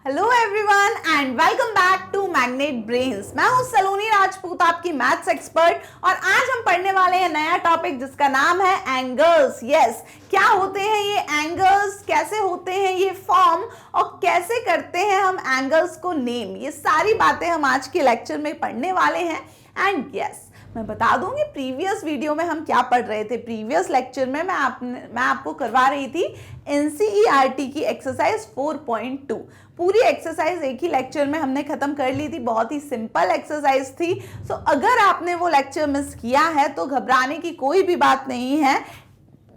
Hello everyone and welcome back to Magnet Brains. मैं हूं सलोनी राजपूत, आपकी मैथ्स एक्सपर्ट, और आज हम पढ़ने वाले हैं नया टॉपिक जिसका नाम है एंगल्स। यस, क्या होते हैं ये एंगल्स, कैसे होते हैं ये फॉर्म, और कैसे करते हैं हम एंगल्स को नेम, ये सारी बातें हम आज के लेक्चर में पढ़ने वाले हैं। एंड यस, मैं बता दूंगी प्रीवियस वीडियो में हम क्या पढ़ रहे थे। प्रीवियस लेक्चर में मैं आपको करवा रही थी एनसीईआरटी की एक्सरसाइज 4.2। पूरी एक्सरसाइज एक ही लेक्चर में हमने खत्म कर ली थी, बहुत ही सिंपल एक्सरसाइज थी। सो अगर आपने वो लेक्चर मिस किया है तो घबराने की कोई भी बात नहीं है।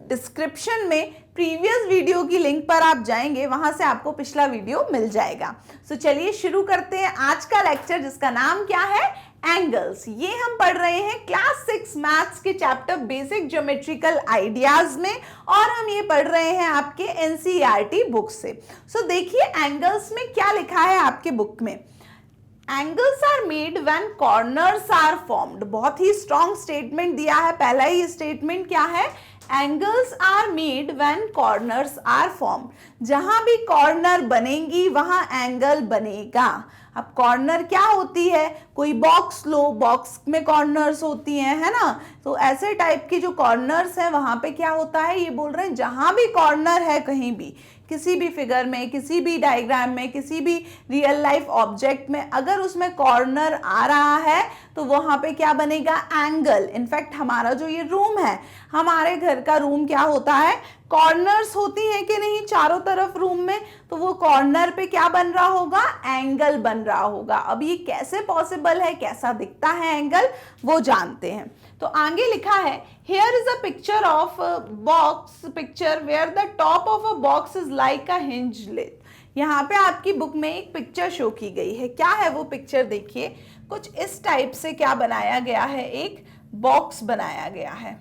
डिस्क्रिप्शन में प्रीवियस वीडियो की लिंक पर आप जाएंगे, वहां से आपको पिछला वीडियो मिल जाएगा। सो चलिए शुरू करते हैं आज का लेक्चर जिसका नाम क्या है, एंगल्स। ये हम पढ़ रहे हैं क्लास 6 मैथ्स के चैप्टर बेसिक ज्योमेट्रिकल आइडियाज में, और हम ये पढ़ रहे हैं आपके एनसीईआरटी बुक से। सो देखिए एंगल्स में क्या लिखा है आपके बुक में। Angles are made when corners are formed. बहुत ही स्ट्रॉन्ग स्टेटमेंट दिया है। पहला ही स्टेटमेंट क्या है, angles are made when corners are formed. जहां भी कॉर्नर बनेंगी वहां एंगल बनेगा। अब कॉर्नर क्या होती है, कोई बॉक्स लो, बॉक्स में कॉर्नर्स होती हैं, है ना। तो ऐसे टाइप की जो कॉर्नर्स हैं वहां पे क्या होता है, ये बोल रहे हैं जहां भी कॉर्नर है कहीं भी, किसी भी फिगर में, किसी भी डायग्राम में, किसी भी रियल लाइफ ऑब्जेक्ट में, अगर उसमें कॉर्नर आ रहा है तो वहां पे क्या बनेगा, एंगल। इनफैक्ट हमारा जो ये रूम है, हमारे घर का रूम क्या होता है, कॉर्नर्स होती हैं कि नहीं चारों तरफ रूम में, तो वो कॉर्नर पे क्या बन रहा होगा, एंगल बन रहा होगा। अब ये कैसे पॉसिबल है, कैसा दिखता है एंगल, वो जानते हैं। तो आगे लिखा है, here is a picture of box picture where the top of a box is like a hinge lid. यहाँ पे आपकी बुक में एक पिक्चर शो की गई है। क्या है वो पिक्चर, देखिए कुछ इस टाइप से क्या बनाया गया है, एक बॉक्स बनाया गया है।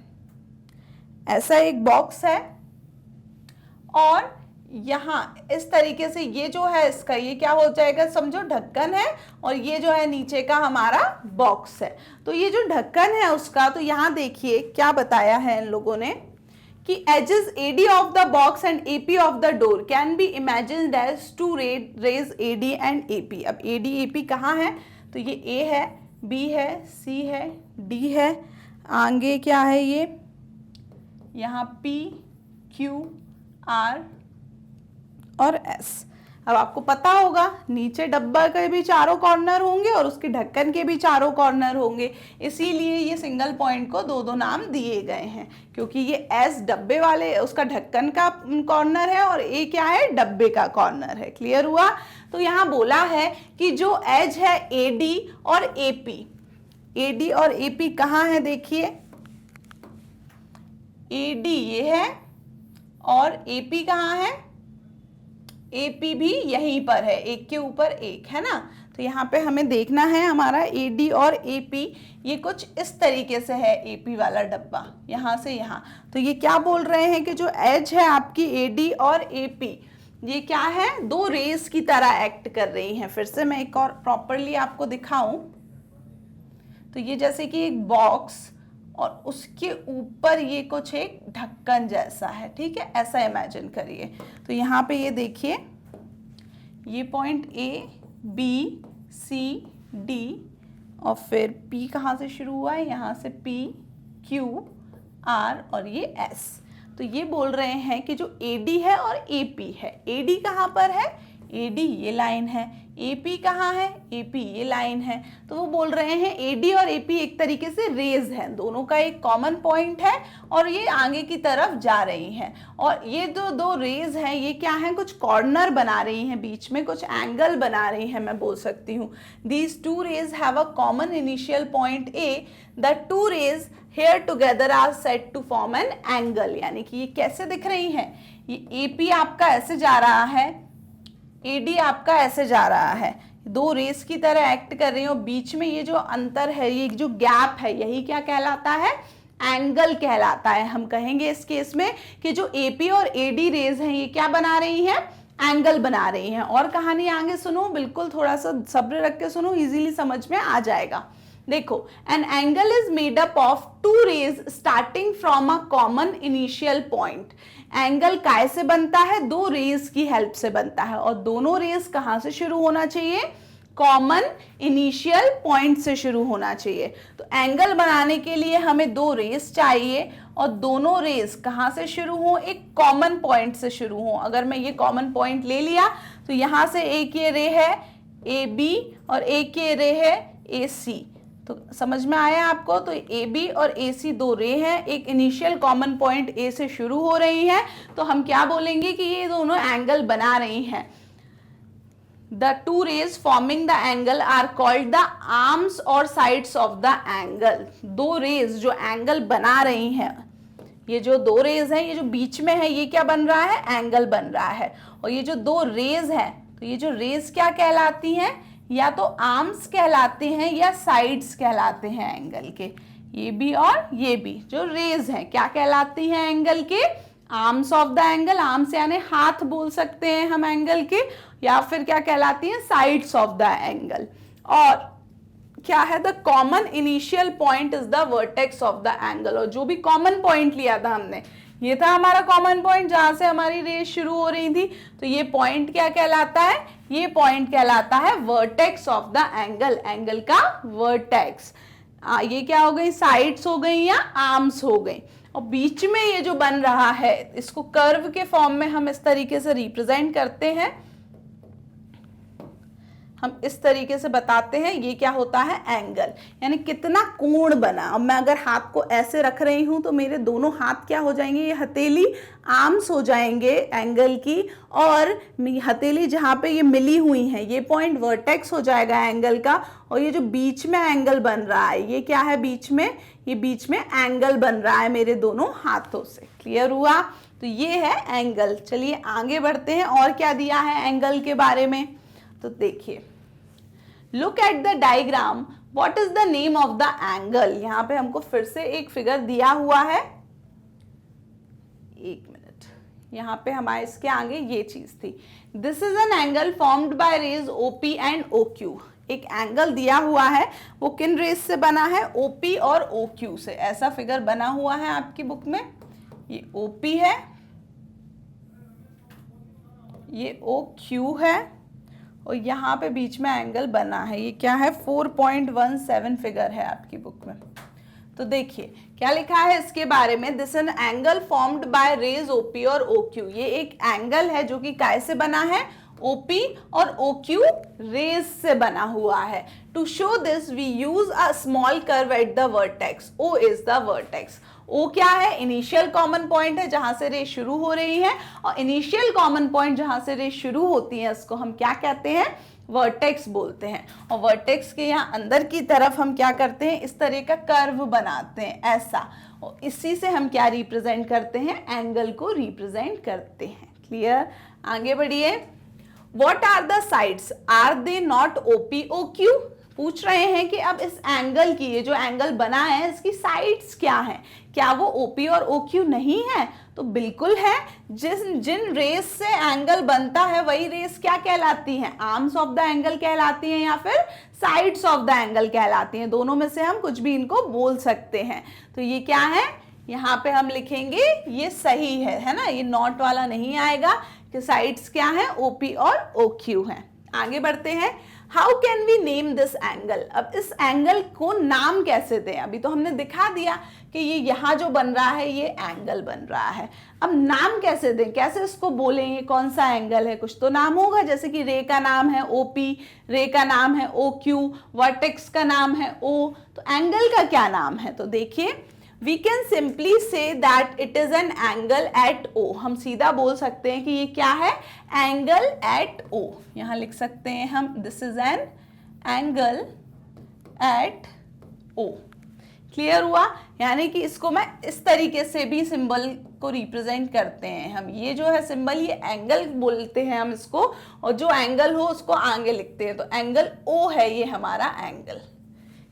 ऐसा एक बॉक्स है, और यहाँ इस तरीके से ये जो है इसका ये क्या हो जाएगा, समझो ढक्कन है, और ये जो है नीचे का हमारा बॉक्स है। तो ये जो ढक्कन है उसका, तो यहाँ देखिए क्या बताया है इन लोगों ने कि edges AD of the box and AP of the door can be imagined as two rays AD and AP। अब AD AP कहाँ है, तो ये A है, B है, C है, D है, आगे क्या है ये, यहाँ P Q R और S। अब आपको पता होगा नीचे डब्बा के भी चारों कॉर्नर होंगे और उसके ढक्कन के भी चारों कॉर्नर होंगे, इसीलिए ये सिंगल पॉइंट को दो दो नाम दिए गए हैं, क्योंकि ये S डब्बे वाले उसका ढक्कन का कॉर्नर है और A क्या है, डब्बे का कॉर्नर है। क्लियर हुआ। तो यहाँ बोला है कि जो एज है AD और AP, AD और AP कहाँ है, देखिए AD ये है और AP कहाँ है, AP भी यहीं पर है, एक के ऊपर एक, है ना। तो यहाँ पे हमें देखना है हमारा AD और AP, ये कुछ इस तरीके से है AP वाला डब्बा, यहाँ से यहाँ। तो ये क्या बोल रहे हैं कि जो एज है आपकी AD और AP, ये क्या है, दो रेस की तरह एक्ट कर रही हैं। फिर से मैं एक और प्रॉपरली आपको दिखाऊं, तो ये जैसे कि एक बॉक्स और उसके ऊपर ये कुछ एक ढक्कन जैसा है, ठीक है, ऐसा इमेजिन करिए। तो यहाँ पे ये देखिए, ये point A B C D और फिर P कहाँ से शुरू हुआ है, यहाँ से P Q R और ये S। तो ये बोल रहे हैं कि जो AD है और AP है, AD कहाँ पर है, AD ये लाइन है, AP कहाँ है, AP ये लाइन है। तो वो बोल रहे हैं AD और AP एक तरीके से रेज हैं, दोनों का एक कॉमन पॉइंट है और ये आगे की तरफ जा रही हैं, और ये जो दो रेज हैं ये क्या है, कुछ कॉर्नर बना रही हैं, बीच में कुछ एंगल बना रही हैं, मैं बोल सकती हूँ। These two rays have a common initial point A, the two rays here together are set to form an angle. यानी कि ये कैसे दिख रही हैं, ये AP आपका ऐसे जा रहा है, AD आपका ऐसे जा रहा है, दो रेस की तरह एक्ट कर रही हो, बीच में ये जो अंतर है, ये जो गैप है, यही क्या कहलाता है, एंगल कहलाता है। हम कहेंगे इस केस में कि जो AP और AD रेज हैं ये क्या बना रही हैं, एंगल बना रही हैं। और कहानी आगे सुनो, बिल्कुल थोड़ा सा सब्र रख के सुनो, इजीली समझ में आ जाएगा। देखो, an angle is made up of two rays starting from a common initial point. Angle काय से बनता है? दो रेज की हेल्प से बनता है, और दोनों रेज कहां से शुरू होना चाहिए? कॉमन इनिशियल पॉइंट से शुरू होना चाहिए। तो एंगल बनाने के लिए हमें दो रेज चाहिए, और दोनों रेज कहां से शुरू हो? एक कॉमन पॉइंट से शुरू हो। अगर मैं ये कॉमन पॉइंट ले लिया तो यहां से एक ये रे है ए बी और एक ये रे है ए सी। तो समझ में आया आपको? तो ए बी और ए सी दो रे हैं, एक इनिशियल कॉमन पॉइंट ए से शुरू हो रही हैं, तो हम क्या बोलेंगे कि ये दोनों एंगल बना रही हैं। The two rays forming the angle are called the arms और sides of the angle। दो रेज जो एंगल बना रही हैं, ये जो दो रेज हैं, ये जो बीच में है ये क्या बन रहा है? एंगल बन रहा है। और ये जो दो रेज हैं, तो ये जो रेज क्या कहलाती हैं? या तो आर्म्स कहलाते हैं या साइड्स कहलाते हैं एंगल के। ये भी और ये भी जो रेज हैं क्या कहलाती हैं एंगल के? Arms of the angle. Arms यानी हाथ बोल सकते हैं हम एंगल के, या फिर क्या कहलाती हैं? Sides of the angle. और क्या है? The common initial point is the vertex of the angle. और जो भी कॉमन पॉइंट लिया था हमने, ये था हमारा कॉमन पॉइंट जहां से हमारी रेस शुरू हो रही थी, तो ये पॉइंट क्या कहलाता है? ये पॉइंट कहलाता है vertex of the angle, angle का वर्टेक्स। ये क्या हो गई? साइड्स हो गई या आर्म्स हो गई। और बीच में ये जो बन रहा है, इसको कर्व के फॉर्म में हम इस तरीके से रिप्रेजेंट करते हैं, हम इस तरीके से बताते हैं ये क्या होता है? एंगल, यानी कितना कोण बना। अब मैं अगर हाथ को ऐसे रख रही हूं तो मेरे दोनों हाथ क्या हो जाएंगे? ये हथेली आर्म्स हो जाएंगे एंगल की, और हथेली जहां पे ये मिली हुई है ये पॉइंट वर्टेक्स हो जाएगा एंगल का। और ये जो बीच में एंगल बन रहा है ये क्या है? बीच में, ये बीच में एंगल बन रहा है मेरे दोनों हाथों से। क्लियर हुआ? तो ये है एंगल। चलिए आगे बढ़ते हैं, और क्या दिया है एंगल के बारे में। तो देखिए, look at the diagram, what is the name of the angle. यहां पे हमको फिर से एक फिगर दिया हुआ है, एक मिनट, यहां पे हमारे इसके आगे ये चीज थी। This is an angle formed by rays OP and OQ. एक एंगल दिया हुआ है, वो किन रेज से बना है? ओपी और ओक्यू से। ऐसा फिगर बना हुआ है आपकी बुक में, ये ओपी है, ये ओक्यू है, और यहाँ पे बीच में एंगल बना है। ये क्या है? 4.17 फिगर है आपकी बुक में। तो देखिए क्या लिखा है इसके बारे में। This an angle formed by rays OP और ओक्यू। ये एक एंगल है जो कि काय से बना है? ओपी और ओक्यू रेज से बना हुआ है। To show this we use a small curve at the vertex. O is the vertex. O क्या है? इनिशियल कॉमन पॉइंट है जहां से रेस शुरू हो रही है, और इनिशियल कॉमन पॉइंट जहां से रेस शुरू होती है उसको हम क्या कहते हैं? वर्टेक्स बोलते हैं। और वर्टेक्स के यहाँ अंदर की तरफ हम क्या करते हैं? इस तरह का कर्व बनाते हैं ऐसा, और इसी से हम क्या रिप्रेजेंट करते हैं? एंगल को रिप्रेजेंट करते हैं। क्लियर? आगे बढ़िए। What are the sides? Are they not OP OQ? पूछ रहे हैं कि अब इस एंगल की, ये जो एंगल बना है इसकी साइड्स क्या हैं? क्या वो OP और OQ नहीं है? तो बिल्कुल है। जिन रेस से एंगल बनता है वही रेस क्या कहलाती हैं? आर्म्स ऑफ द एंगल कहलाती हैं या फिर साइड्स ऑफ द एंगल कहलाती हैं। दोनों में से हम कुछ भी इनको बोल सकते हैं। तो ये क्या है? यहाँ पे हम लिखेंगे ये सही है ना? ये नॉट वाला नहीं आएगा कि साइड्स क्या है? ओपी और ओक्यू हैं। आगे बढ़ते हैं। How can we name this angle? अब इस एंगल को नाम कैसे दें? अभी तो हमने दिखा दिया कि ये यहाँ जो बन रहा है ये एंगल बन रहा है। अब नाम कैसे दें? कैसे इसको बोलें? ये कौन सा एंगल है? कुछ तो नाम होगा, जैसे कि रे का नाम है ओपी, रे का नाम है ओक्यू, वर्टेक्स का नाम है ओ। तो एंगल का क्या नाम है? तो देखिए, we can simply say that it is an angle at O। हम सीधा बोल सकते हैं कि ये क्या है? Angle at O। यहां लिख सकते हैं हम this is an angle at O। Clear हुआ? यानी कि इसको मैं इस तरीके से भी सिंबल को रिप्रेजेंट करते हैं हम। ये जो है सिंबल, ये एंगल बोलते हैं हम इसको, और जो एंगल हो उसको आगे लिखते हैं। तो एंगल O है ये हमारा एंगल।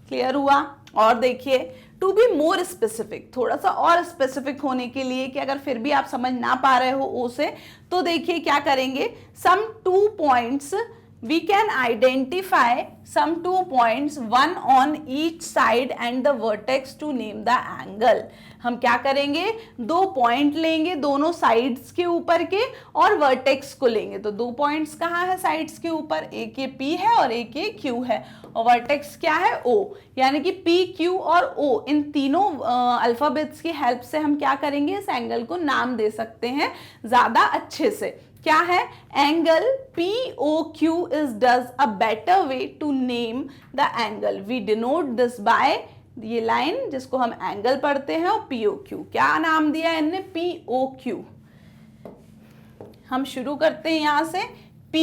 क्लियर हुआ? और देखिए, टू बी मोर स्पेसिफिक, थोड़ा सा और स्पेसिफिक होने के लिए कि अगर फिर भी आप समझ ना पा रहे हो ओ से, तो देखिए क्या करेंगे। सम 2 points we can identify some 2 points, one on each side and the vertex to name the angle. हम क्या करेंगे, 2 पॉइंट लेंगे दोनों साइड्स के ऊपर के और वर्टेक्स को लेंगे। तो 2 पॉइंट्स कहाँ है साइड्स के ऊपर, एक ये P है और एक ये Q है, और वर्टेक्स क्या है O, यानी कि P, Q और O इन तीनों अल्फाबेट्स की हेल्प से हम क्या करेंगे, इस एंगल को नाम दे सकते हैं ज्यादा अच्छे से। क्या है, angle POQ is does a better way to name the angle. We denote this by ये लाइन जिसको हम एंगल पढ़ते हैं और POQ, क्या नाम दिया है इनने, POQ। हम शुरू करते हैं यहां से P,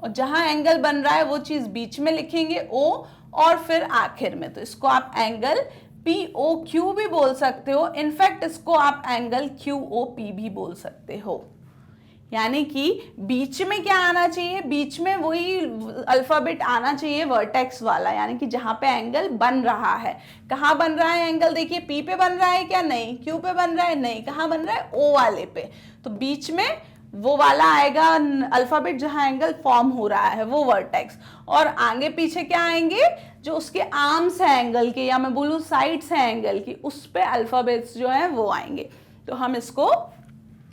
और जहां एंगल बन रहा है वो चीज बीच में लिखेंगे O, और फिर आखिर में। तो इसको आप एंगल POQ भी बोल सकते हो, इनफैक्ट इसको आप एंगल QOP भी बोल सकते हो। यानी कि बीच में क्या आना चाहिए, बीच में वही अल्फाबेट आना चाहिए वर्टेक्स वाला, यानी कि जहां पे एंगल बन रहा है। कहाँ बन रहा है एंगल, देखिए P पे बन रहा है क्या, नहीं। Q पे बन रहा है, नहीं। कहाँ बन रहा है, O वाले पे। तो बीच में वो वाला आएगा अल्फाबेट जहां एंगल फॉर्म हो रहा है, वो वर्टेक्स। और आगे पीछे क्या आएंगे, जो उसके आर्म्स है एंगल के, या मैं बोलूँ साइड्स है एंगल की, उस पे अल्फाबेट्स जो है वो आएंगे। तो हम इसको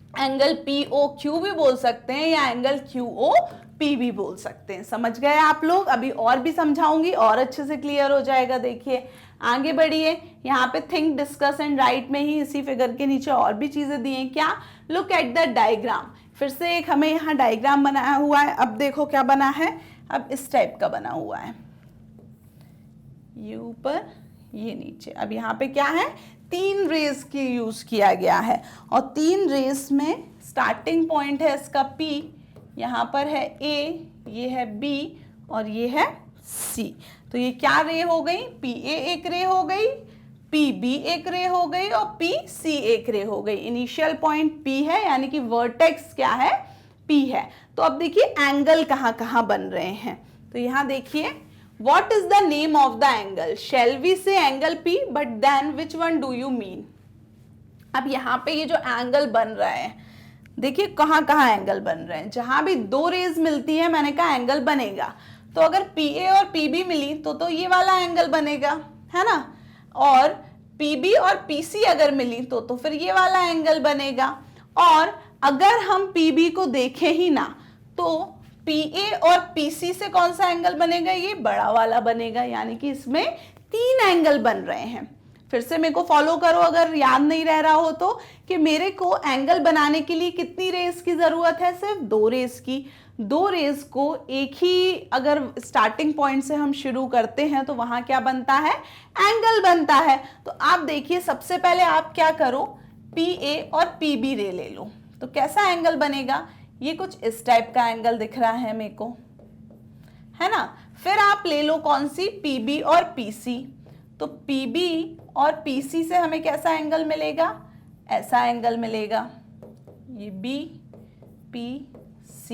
एंगल POQ भी बोल सकते हैं या एंगल QOP भी बोल सकते हैं। समझ गए आप लोग, अभी और भी समझाऊंगी और अच्छे से क्लियर हो जाएगा। देखिए आगे बढ़िए, यहाँ पे थिंक, डिस्कस एंड राइट में ही इसी फिगर के नीचे और भी चीजें दी हैं। क्या, लुक एट द डायग्राम। फिर से एक हमें यहाँ डायग्राम बनाया हुआ है। अब देखो क्या बना है, अब इस टाइप का बना हुआ है, ये ऊपर ये नीचे। अब यहाँ पे क्या है, 3 रेज की यूज किया गया है, और 3 रेज में स्टार्टिंग पॉइंट है इसका P, यहाँ पर है A, ये है B और ये है C। तो ये क्या रे हो गई, PA एक रे हो गई, PB एक रे हो गई और PC एक रे हो गई। इनिशियल पॉइंट P है, यानी कि वर्टेक्स क्या है, P है। तो अब देखिए एंगल कहाँ कहाँ बन रहे हैं। तो यहाँ देखिए, What is the name of the angle? Shall we say angle P? But then which one do you mean? अब यहाँ पे ये जो एंगल बन रहा है, देखिए कहाँ कहाँ एंगल बन रहे हैं। जहां भी 2 रेज मिलती है, मैंने कहा एंगल बनेगा। तो अगर PA और PB मिली तो ये वाला एंगल बनेगा, है ना। और PB और PC अगर मिली तो फिर ये वाला एंगल बनेगा। और अगर हम PB को देखें ही ना, तो PA और PC से कौन सा एंगल बनेगा, ये बड़ा वाला बनेगा। यानी कि इसमें 3 एंगल बन रहे हैं। फिर से मेरे को फॉलो करो अगर याद नहीं रह रहा हो तो, कि मेरे को एंगल बनाने के लिए कितनी रेज की जरूरत है, सिर्फ 2 रेज की। 2 रेज को एक ही अगर स्टार्टिंग पॉइंट से हम शुरू करते हैं तो वहां क्या बनता है, एंगल बनता है। तो आप देखिए, सबसे पहले आप क्या करो, PA और PB रे ले लो। तो कैसा एंगल बनेगा, ये कुछ इस टाइप का एंगल दिख रहा है मेरे को, है ना। फिर आप ले लो कौन सी, PB और PC। तो PB और PC से हमें कैसा एंगल मिलेगा, ऐसा एंगल मिलेगा, ये BPC,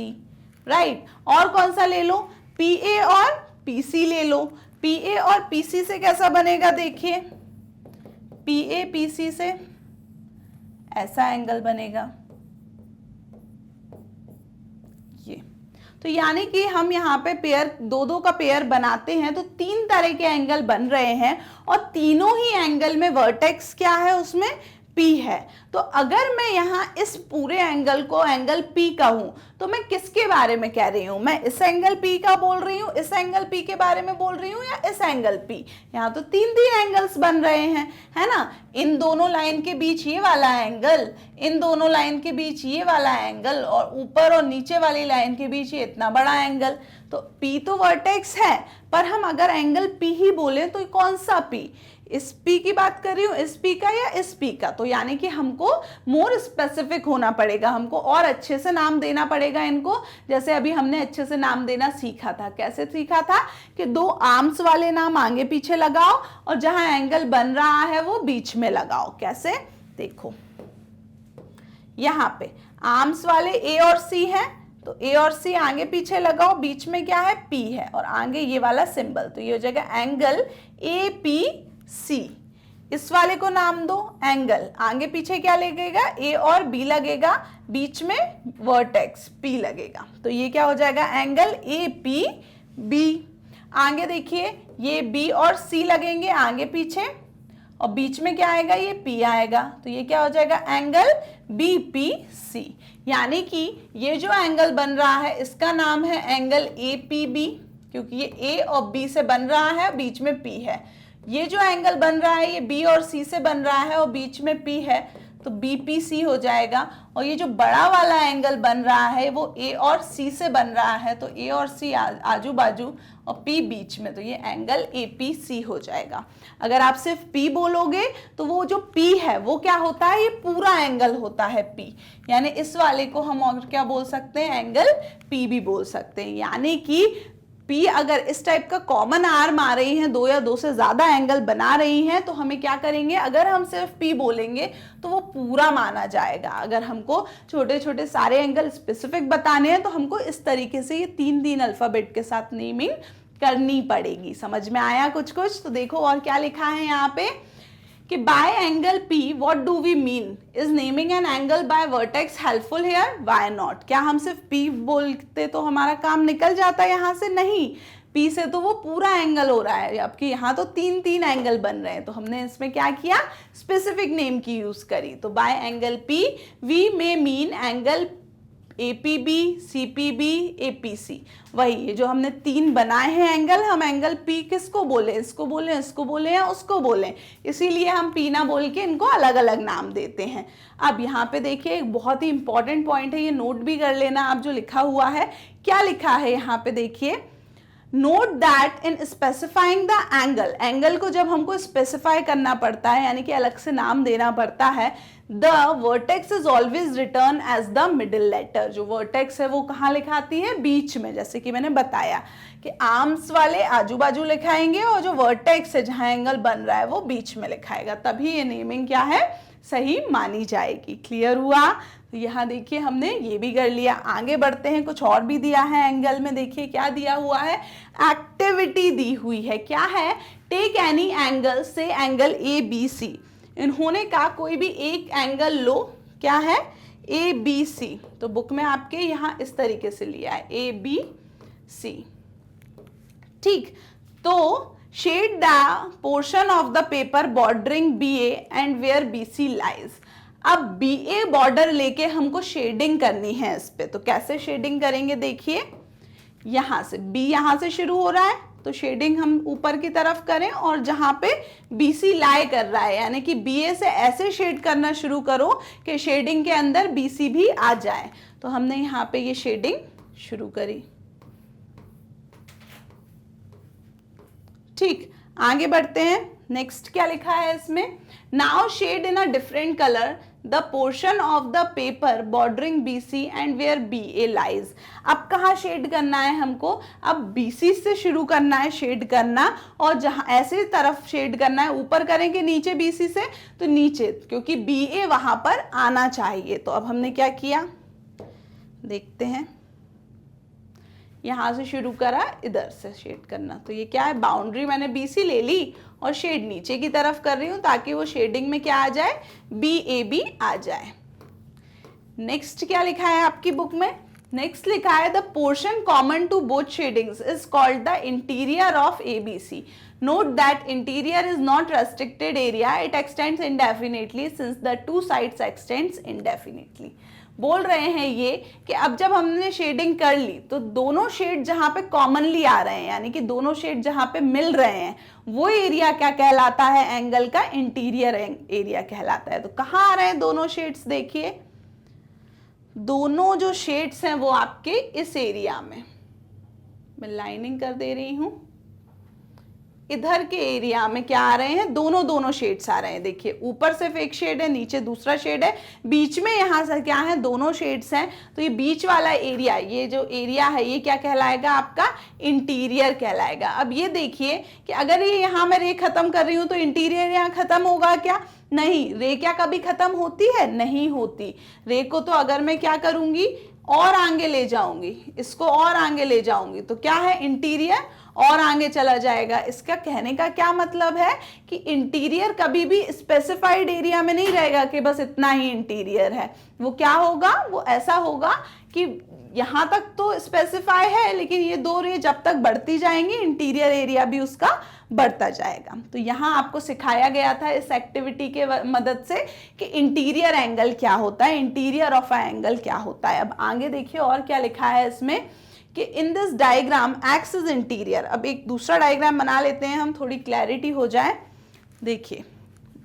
राइट। और कौन सा ले लो, PA और PC ले लो। PA और PC से कैसा बनेगा, देखिए PA PC से ऐसा एंगल बनेगा, ये। तो यानी कि हम यहाँ पे पेयर 2-2 का पेयर बनाते हैं तो 3 तरह के एंगल बन रहे हैं, और तीनों ही एंगल में वर्टेक्स क्या है, उसमें P है। तो अगर मैं यहाँ इस पूरे एंगल को एंगल P कहूं तो मैं किसके बारे में कह रही हूँ, मैं इस एंगल P का बोल रही हूँ, इस एंगल P के बारे में बोल रही हूँ, या इस एंगल P। यहाँ तो 3 एंगल्स बन रहे हैं, है ना। इन दोनों लाइन के बीच ये वाला एंगल, इन दोनों लाइन के बीच ये वाला एंगल, और ऊपर और नीचे वाली लाइन के बीच ये इतना बड़ा एंगल। तो P तो वर्टेक्स है, पर हम अगर एंगल P ही बोले तो कौन सा P, इस P की बात कर रही हूँ, इस P का या इस P का। तो यानी कि हमको मोर स्पेसिफिक होना पड़ेगा, हमको और अच्छे से नाम देना पड़ेगा इनको। जैसे अभी हमने अच्छे से नाम देना सीखा था। कैसे सीखा था, कि 2 आर्म्स वाले नाम आगे पीछे लगाओ और जहां एंगल बन रहा है वो बीच में लगाओ। कैसे, देखो यहाँ पे आर्म्स वाले A और C है, तो A और C आगे पीछे लगाओ, बीच में क्या है, P है, और आगे ये वाला सिंबल। तो ये हो जाएगा एंगल APC। इस वाले को नाम दो एंगल, आगे पीछे क्या लगेगा, ए और बी लगेगा, बीच में वर्टेक्स पी लगेगा, तो ये क्या हो जाएगा, एंगल ए पी बी। आगे देखिए ये बी और सी लगेंगे आगे पीछे, और बीच में क्या आएगा, ये पी आएगा, तो ये क्या हो जाएगा, एंगल बी पी सी। यानी कि ये जो एंगल बन रहा है इसका नाम है एंगल ए पी बी, क्योंकि ये ए और बी से बन रहा है, बीच में पी है। ये जो एंगल बन रहा है ये बी और सी से बन रहा है और बीच में पी है, तो बी पी सी हो जाएगा। और ये जो बड़ा वाला एंगल बन रहा है वो ए और सी से बन रहा है, तो ए और सी आजू बाजू और पी बीच में, तो ये एंगल ए पी सी हो जाएगा। अगर आप सिर्फ पी बोलोगे तो वो जो पी है वो क्या होता है, ये पूरा एंगल होता है पी, यानी इस वाले को हम और क्या बोल सकते हैं, एंगल पी भी बोल सकते हैं। यानी कि पी अगर इस टाइप का कॉमन आर्म आ रही है, दो या दो से ज्यादा एंगल बना रही हैं, तो हमें क्या करेंगे, अगर हम सिर्फ पी बोलेंगे तो वो पूरा माना जाएगा। अगर हमको छोटे छोटे सारे एंगल स्पेसिफिक बताने हैं तो हमको इस तरीके से ये तीन तीन अल्फाबेट के साथ नेमिंग करनी पड़ेगी। समझ में आया कुछ कुछ? तो देखो और क्या लिखा है यहाँ पे कि by angle P what do we mean, is naming an angle by vertex helpful here, why not. क्या हम सिर्फ P बोलते तो हमारा काम निकल जाता है यहाँ से? नहीं, P से तो वो पूरा एंगल हो रहा है, जबकि यहाँ तो तीन तीन एंगल बन रहे हैं, तो हमने इसमें क्या किया, स्पेसिफिक नेम की यूज करी। तो by angle P we may mean angle APB, CPB, APC। वही ये जो हमने तीन बनाए हैं एंगल, हम एंगल P किसको बोले, इसको बोले, इसको बोले या उसको बोले, इसीलिए हम P ना बोल के इनको अलग अलग नाम देते हैं। अब यहाँ पे देखिए एक बहुत ही इंपॉर्टेंट पॉइंट है, ये नोट भी कर लेना आप जो लिखा हुआ है। क्या लिखा है यहाँ पे देखिए, note that in specifying the angle, angle को जब हमको स्पेसिफाई करना पड़ता है यानी कि अलग से नाम देना पड़ता है, the vertex is always written as the middle letter. जो वर्टेक्स है वो कहाँ लिखाती है, बीच में, जैसे कि मैंने बताया कि आर्म्स वाले आजू बाजू लिखाएंगे और जो वर्टेक्स है जहां एंगल बन रहा है वो बीच में लिखाएगा, तभी ये नेमिंग क्या है, सही मानी जाएगी। क्लियर हुआ? तो यहाँ देखिए हमने ये भी कर लिया। आगे बढ़ते हैं, कुछ और भी दिया है एंगल में। देखिए क्या दिया हुआ है, एक्टिविटी दी हुई है। क्या है, टेक एनी एंगल से एंगल ए बी सी, इन्होंने कहा कोई भी एक एंगल लो, क्या है, ए बी सी। तो बुक में आपके यहाँ इस तरीके से लिया है ए बी सी, ठीक। तो shade the portion of the paper bordering B A and where B C lies. अब बी ए बॉर्डर लेके हमको शेडिंग करनी है इस पे, तो कैसे शेडिंग करेंगे, देखिए यहां से बी यहां से शुरू हो रहा है तो शेडिंग हम ऊपर की तरफ करें, और जहां पे बी सी लाई कर रहा है यानी कि बी ए से ऐसे शेड करना शुरू करो कि शेडिंग के अंदर बी सी भी आ जाए। तो हमने यहाँ पे ये शेडिंग शुरू करी, ठीक। आगे बढ़ते हैं, नेक्स्ट क्या लिखा है इसमें, now shade in a different colour the portion of the paper bordering BC and where BA lies. अब कहाँ शेड करना है हमको, अब BC से शुरू करना है शेड करना, और जहाँ ऐसे तरफ शेड करना है, ऊपर करेंगे नीचे BC से तो नीचे, क्योंकि BA वहां पर आना चाहिए। तो अब हमने क्या किया, देखते हैं, यहां से शुरू करा, इधर से शेड करना, तो ये क्या है, बाउंड्री मैंने BC ले ली और शेड नीचे की तरफ कर रही हूं ताकि वो शेडिंग में क्या आ जाए, BAB आ जाए। नेक्स्ट क्या लिखा है आपकी बुक में, नेक्स्ट लिखा है the portion common to both shadings is called the interior of ABC। Note that interior is not restricted area, it extends indefinitely since the two sides extends indefinitely. बोल रहे हैं ये कि अब जब हमने शेडिंग कर ली तो दोनों शेड जहां पे कॉमनली आ रहे हैं यानी कि दोनों शेड जहां पे मिल रहे हैं वो एरिया क्या कहलाता है, एंगल का इंटीरियर एरिया कहलाता है। तो कहाँ आ रहे हैं दोनों शेड्स, देखिए दोनों जो शेड्स हैं वो आपके इस एरिया में, मैं लाइनिंग कर दे रही हूं, इधर के एरिया में क्या आ रहे हैं, दोनों शेड्स आ रहे हैं। देखिए ऊपर सिर्फ एक शेड है, नीचे दूसरा शेड है, बीच में यहां से क्या है, दोनों शेड्स हैं। तो ये बीच वाला एरिया, ये जो एरिया है ये क्या कहलाएगा, आपका इंटीरियर कहलाएगा। अब ये देखिए कि अगर ये यहां मैं रे खत्म कर रही हूं तो इंटीरियर यहां खत्म होगा क्या, नहीं, रे क्या कभी खत्म होती है, नहीं होती। रे को तो अगर मैं क्या करूंगी, और आगे ले जाऊंगी, इसको और आगे ले जाऊंगी, तो क्या है, इंटीरियर और आगे चला जाएगा। इसका कहने का क्या मतलब है कि इंटीरियर कभी भी स्पेसिफाइड एरिया में नहीं रहेगा कि बस इतना ही इंटीरियर है। वो क्या होगा, वो ऐसा होगा कि यहां तक तो स्पेसिफाई है, लेकिन ये दो रे जब तक बढ़ती जाएंगी इंटीरियर एरिया भी उसका बढ़ता जाएगा। तो यहां आपको सिखाया गया था इस एक्टिविटी के मदद से कि इंटीरियर एंगल क्या होता है, इंटीरियर ऑफ अ एंगल क्या होता है। अब आगे देखिए और क्या लिखा है इसमें कि in this diagram x is interior. अब एक दूसरा डायग्राम बना लेते हैं हम, थोड़ी क्लैरिटी हो जाए। देखिए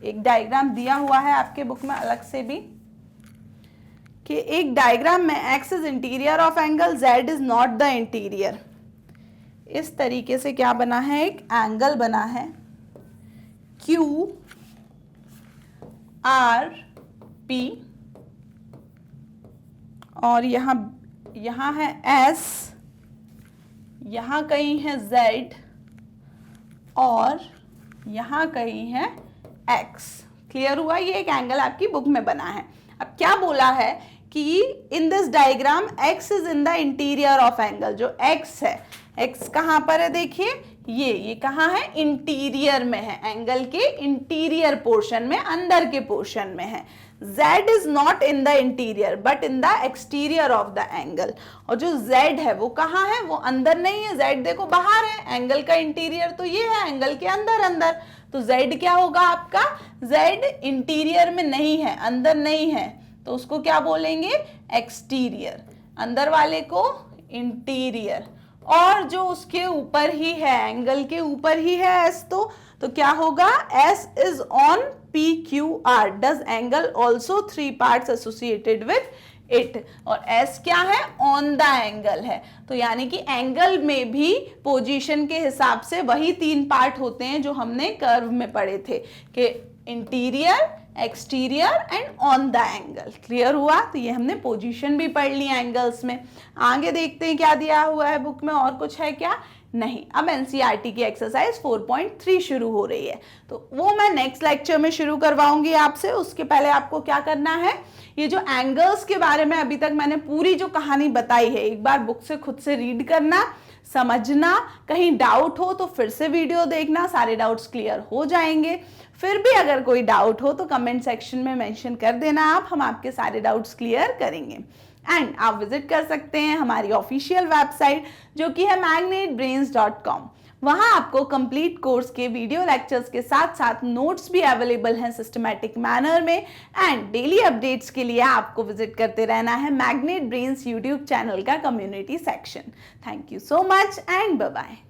एक डायग्राम दिया हुआ है आपके बुक में अलग से भी कि एक डायग्राम में x is interior of angle, Z is not the interior. इस तरीके से क्या बना है, एक एंगल बना है क्यू आर पी, और यहां है एस, यहां कहीं है Z और यहां कहीं है X। क्लियर हुआ, ये एक एंगल आपकी बुक में बना है। अब क्या बोला है कि in this diagram X is in the interior of angle. जो X है, X कहां पर है, देखिए ये कहां है, इंटीरियर में है, एंगल के इंटीरियर पोर्शन में, अंदर के पोर्शन में है। Z is not in the interior but in the exterior of the angle। और जो Z है वो कहाँ है, वो अंदर नहीं है, Z देखो बाहर है, एंगल का इंटीरियर तो ये है, एंगल के अंदर अंदर। तो Z क्या होगा आपका, Z इंटीरियर में नहीं है, अंदर नहीं है, तो उसको क्या बोलेंगे, एक्सटीरियर। अंदर वाले को इंटीरियर, और जो उसके ऊपर ही है, एंगल के ऊपर ही है S, तो क्या होगा, S is on PQR, does angle also 3 parts associated with it। और S क्या है, ऑन द एंगल है, तो यानी कि एंगल में भी पोजीशन के हिसाब से वही 3 पार्ट होते हैं जो हमने कर्व में पढ़े थे कि interior, exterior and on the angle. Clear हुआ, तो ये हमने पोजीशन भी पढ़ ली एंगल्स में। आगे देखते हैं क्या दिया हुआ है बुक में, और कुछ है क्या, नहीं। अब एनसीईआरटी की एक्सरसाइज 4.3 शुरू हो रही है, तो वो मैं नेक्स्ट लेक्चर में शुरू करवाऊंगी आपसे। उसके पहले आपको क्या करना है, ये जो एंगल्स के बारे में अभी तक मैंने पूरी जो कहानी बताई है, एक बार बुक से खुद से रीड करना, समझना, कहीं डाउट हो तो फिर से वीडियो देखना, सारे डाउट्स क्लियर हो जाएंगे। फिर भी अगर कोई डाउट हो तो कमेंट सेक्शन में मेंशन कर देना आप, हम आपके सारे डाउट्स क्लियर करेंगे। एंड आप विजिट कर सकते हैं हमारी ऑफिशियल वेबसाइट जो कि है magnetbrains.com। वहां आपको कंप्लीट कोर्स के वीडियो लेक्चर्स के साथ साथ नोट्स भी अवेलेबल हैं सिस्टमैटिक मैनर में। एंड डेली अपडेट्स के लिए आपको विजिट करते रहना है मैग्नेट ब्रेन्स यूट्यूब चैनल का community section. Thank you so much and bye bye.